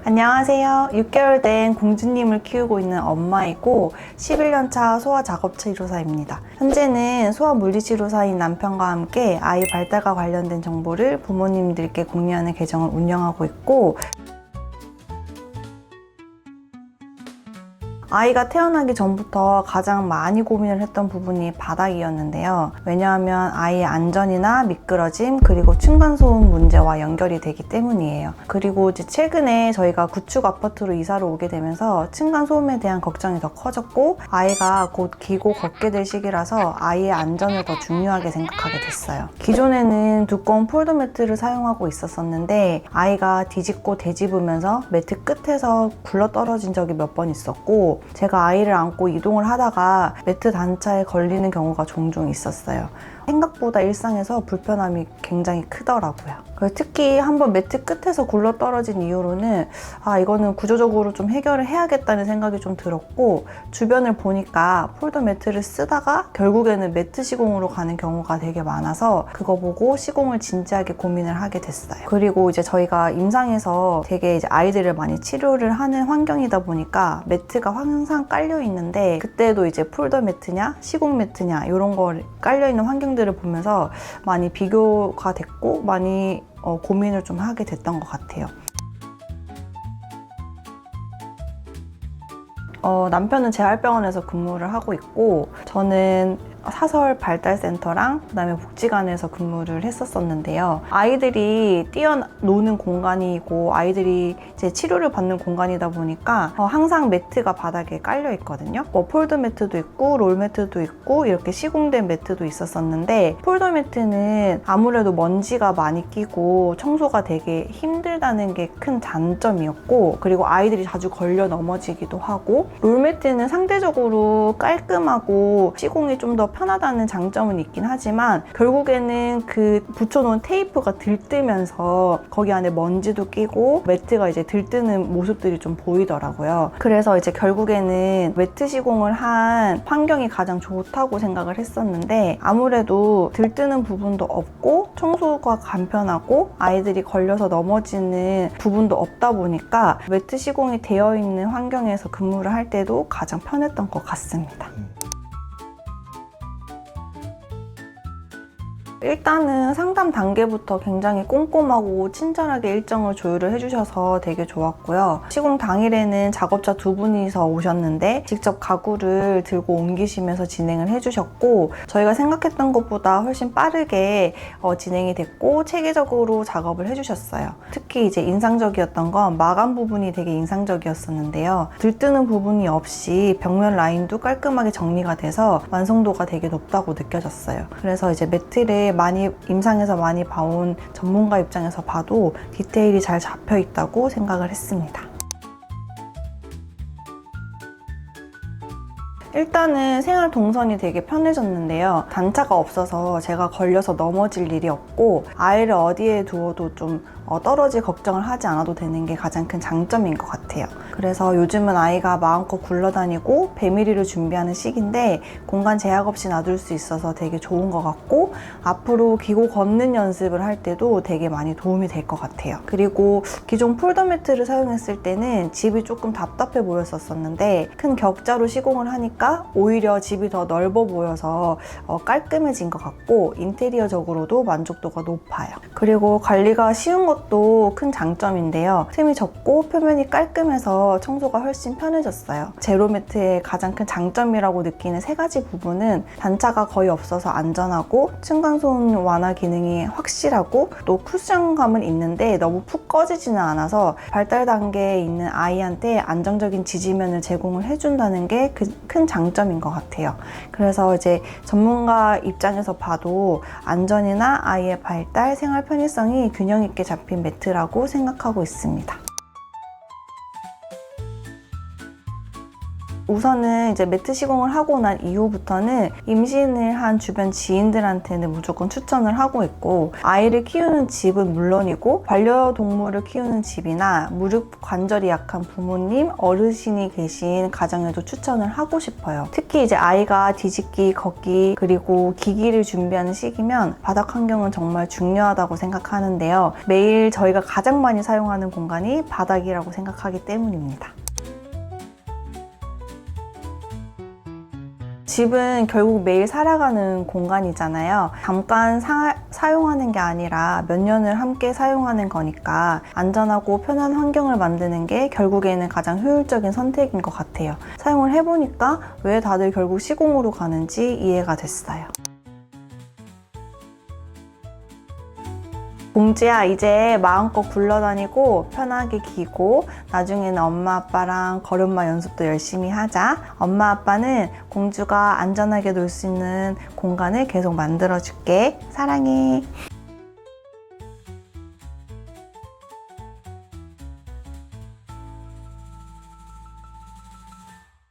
안녕하세요. 6개월 된 공주님을 키우고 있는 엄마이고 11년차 소아 작업치료사입니다. 현재는 소아 물리치료사인 남편과 함께 아이 발달과 관련된 정보를 부모님들께 공유하는 계정을 운영하고 있고, 아이가 태어나기 전부터 가장 많이 고민을 했던 부분이 바닥이었는데요. 왜냐하면 아이의 안전이나 미끄러짐 그리고 층간소음 문제와 연결이 되기 때문이에요. 그리고 이제 최근에 저희가 구축 아파트로 이사를 오게 되면서 층간소음에 대한 걱정이 더 커졌고, 아이가 곧 기고 걷게 될 시기라서 아이의 안전을 더 중요하게 생각하게 됐어요. 기존에는 두꺼운 폴더 매트를 사용하고 있었는데 아이가 뒤집고 되짚으면서 매트 끝에서 굴러 떨어진 적이 몇 번 있었고, 제가 아이를 안고 이동을 하다가 매트 단차에 걸리는 경우가 종종 있었어요. 생각보다 일상에서 불편함이 굉장히 크더라고요. 특히 한번 매트 끝에서 굴러 떨어진 이후로는 이거는 구조적으로 좀 해결을 해야겠다는 생각이 좀 들었고, 주변을 보니까 폴더 매트를 쓰다가 결국에는 매트 시공으로 가는 경우가 되게 많아서 그거 보고 시공을 진지하게 고민을 하게 됐어요. 그리고 이제 저희가 임상에서 되게 이제 아이들을 많이 치료를 하는 환경이다 보니까 매트가 항상 깔려 있는데, 그때도 이제 폴더 매트냐 시공 매트냐 이런 거 깔려 있는 환경들을 보면서 많이 비교가 됐고 많이 고민을 좀 하게 됐던 것 같아요. 남편은 재활병원에서 근무를 하고 있고, 저는 사설 발달센터랑 그다음에 복지관에서 근무를 했었는데요. 아이들이 뛰어노는 공간이고 아이들이 이제 치료를 받는 공간이다 보니까 항상 매트가 바닥에 깔려 있거든요. 폴더 매트도 있고 롤 매트도 있고 이렇게 시공된 매트도 있었는데, 폴더 매트는 아무래도 먼지가 많이 끼고 청소가 되게 힘들다는 게 큰 단점이었고, 그리고 아이들이 자주 걸려 넘어지기도 하고, 롤 매트는 상대적으로 깔끔하고 시공이 좀 더 편하다는 장점은 있긴 하지만 결국에는 그 붙여놓은 테이프가 들뜨면서 거기 안에 먼지도 끼고 매트가 이제 들뜨는 모습들이 좀 보이더라고요. 그래서 이제 결국에는 매트 시공을 한 환경이 가장 좋다고 생각을 했었는데, 아무래도 들뜨는 부분도 없고 청소가 간편하고 아이들이 걸려서 넘어지는 부분도 없다 보니까 매트 시공이 되어 있는 환경에서 근무를 할 때도 가장 편했던 것 같습니다. 일단은 상담 단계부터 굉장히 꼼꼼하고 친절하게 일정을 조율을 해주셔서 되게 좋았고요. 시공 당일에는 작업자 두 분이서 오셨는데 직접 가구를 들고 옮기시면서 진행을 해주셨고, 저희가 생각했던 것보다 훨씬 빠르게 진행이 됐고 체계적으로 작업을 해주셨어요. 특히 이제 인상적이었던 건 마감 부분이 되게 인상적이었었는데요. 들뜨는 부분이 없이 벽면 라인도 깔끔하게 정리가 돼서 완성도가 되게 높다고 느껴졌어요. 그래서 이제 매트를 임상에서 많이 봐온 전문가 입장에서 봐도 디테일이 잘 잡혀 있다고 생각을 했습니다. 일단은 생활 동선이 되게 편해졌는데요. 단차가 없어서 제가 걸려서 넘어질 일이 없고, 아이를 어디에 두어도 좀 떨어질 걱정을 하지 않아도 되는 게 가장 큰 장점인 것 같아요. 그래서 요즘은 아이가 마음껏 굴러다니고 배밀이를 준비하는 시기인데 공간 제약 없이 놔둘 수 있어서 되게 좋은 것 같고, 앞으로 기고 걷는 연습을 할 때도 되게 많이 도움이 될 것 같아요. 그리고 기존 폴더 매트를 사용했을 때는 집이 조금 답답해 보였었는데 큰 격자로 시공을 하니까 오히려 집이 더 넓어 보여서 깔끔해진 것 같고 인테리어적으로도 만족도가 높아요. 그리고 관리가 쉬운 것도 큰 장점인데요. 틈이 적고 표면이 깔끔해서 청소가 훨씬 편해졌어요. 제로 매트의 가장 큰 장점이라고 느끼는 세 가지 부분은 단차가 거의 없어서 안전하고 층간소음 완화 기능이 확실하고 또 쿠션감은 있는데 너무 푹 꺼지지는 않아서 발달 단계에 있는 아이한테 안정적인 지지면을 제공을 해준다는 게 큰 장점인 것 같아요. 그래서 이제 전문가 입장에서 봐도 안전이나 아이의 발달, 생활 편의성이 균형 있게 잡힌 매트라고 생각하고 있습니다. 우선은 이제 매트 시공을 하고 난 이후부터는 임신을 한 주변 지인들한테는 무조건 추천을 하고 있고, 아이를 키우는 집은 물론이고 반려동물을 키우는 집이나 무릎 관절이 약한 부모님, 어르신이 계신 가정에도 추천을 하고 싶어요. 특히 이제 아이가 뒤집기, 걷기, 그리고 기기를 준비하는 시기면 바닥 환경은 정말 중요하다고 생각하는데요. 매일 저희가 가장 많이 사용하는 공간이 바닥이라고 생각하기 때문입니다. 집은 결국 매일 살아가는 공간이잖아요. 잠깐 사용하는 게 아니라 몇 년을 함께 사용하는 거니까 안전하고 편한 환경을 만드는 게 결국에는 가장 효율적인 선택인 것 같아요. 사용을 해보니까 왜 다들 결국 시공으로 가는지 이해가 됐어요. 공주야, 이제 마음껏 굴러다니고 편하게 기고 나중에는 엄마 아빠랑 걸음마 연습도 열심히 하자. 엄마 아빠는 공주가 안전하게 놀 수 있는 공간을 계속 만들어줄게. 사랑해.